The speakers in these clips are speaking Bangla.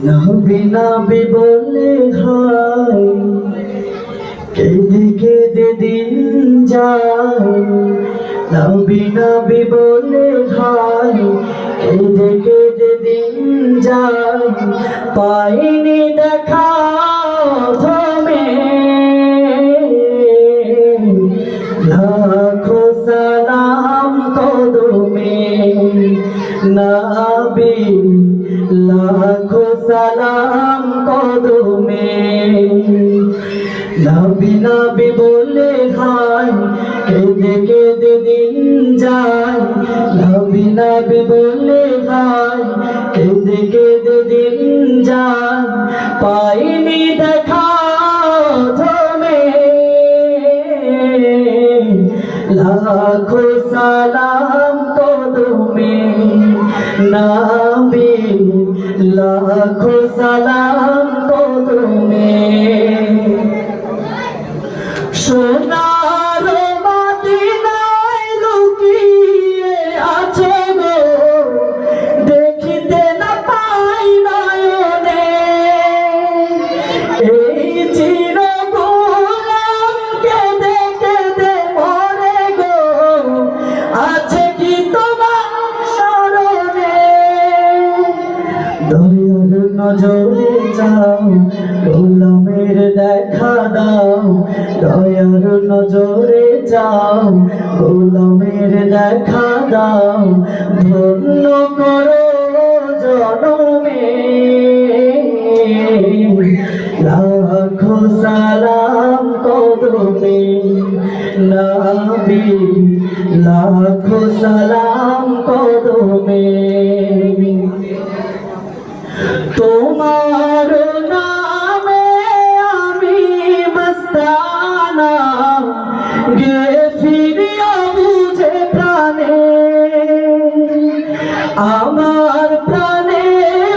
নবী নবী বলে হায় কেঁদে কেঁদে দিন যায়। নবী নবী বলে হায় কেঁদে কেঁদে দিন যায়। পাইনি দেখা থমে লাখো সালাম কদমে। নবী লাখো সালাম কদমে। নবী নবী বলে হায় কেঁদে কেঁদে দিন যায়। নবী নবী বলে হায় কেঁদে কেঁদে দিন যায়। পাইনি দেখা থমে লাখো সালাম কদমে। নবী লাখো সালাম কদমে। সোনার মদিনায় লুকিয়ে আছে গো, দেখিতে না পাই নয়নে। এই চির গোলাম কেঁদে কেঁদে মরে গো, আছে কি তোমার স্মরণে? দয়ার নজরে যাও, গোলামের দেখা দাও। দয়ার নজরে যাও, গোলামের দেখা দাও। ধন্য করো জনমে লাখো সালাম কদমে। নবী লাখো সালাম কদমে। তোমার নামে আমি মস্তানা, গে ফিরিয়া বুঝে প্রাণে। আমার প্রাণে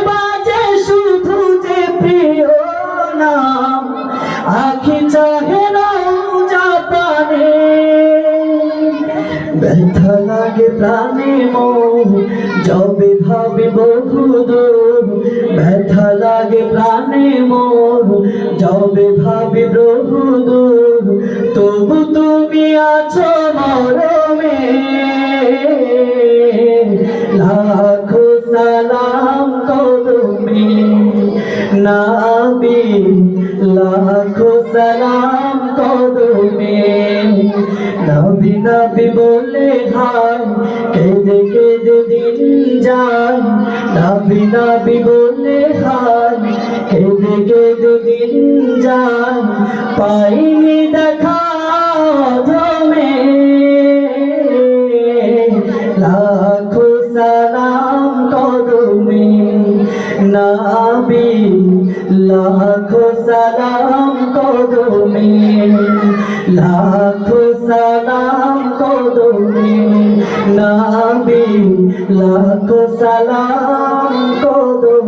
বাজে শুধু যে প্রিয় নাম, আখি চাহে রওজা পানে। ব্যথা লাগে প্রাণে মোর যবে ভাবি বহুদূর। ব্যথা লাগে প্রাণে মোর যবে ভাবি বহুদূর। তবু তুমি আছো মরমে লাখো সালাম কদমে। নবী লাখো সালাম কদমে। নবী নবী বলে হায় কেঁদে কেঁদে দিন যায়। নবী নবী বলে হায় কেঁদে কেঁদে দিন যায়। পাইনি দেখা থমে লাখো সালাম কদমে। নবী লাখো সালাম কদমে। লাখো সালাম কদমে। নবী লাখো সালাম কদমে।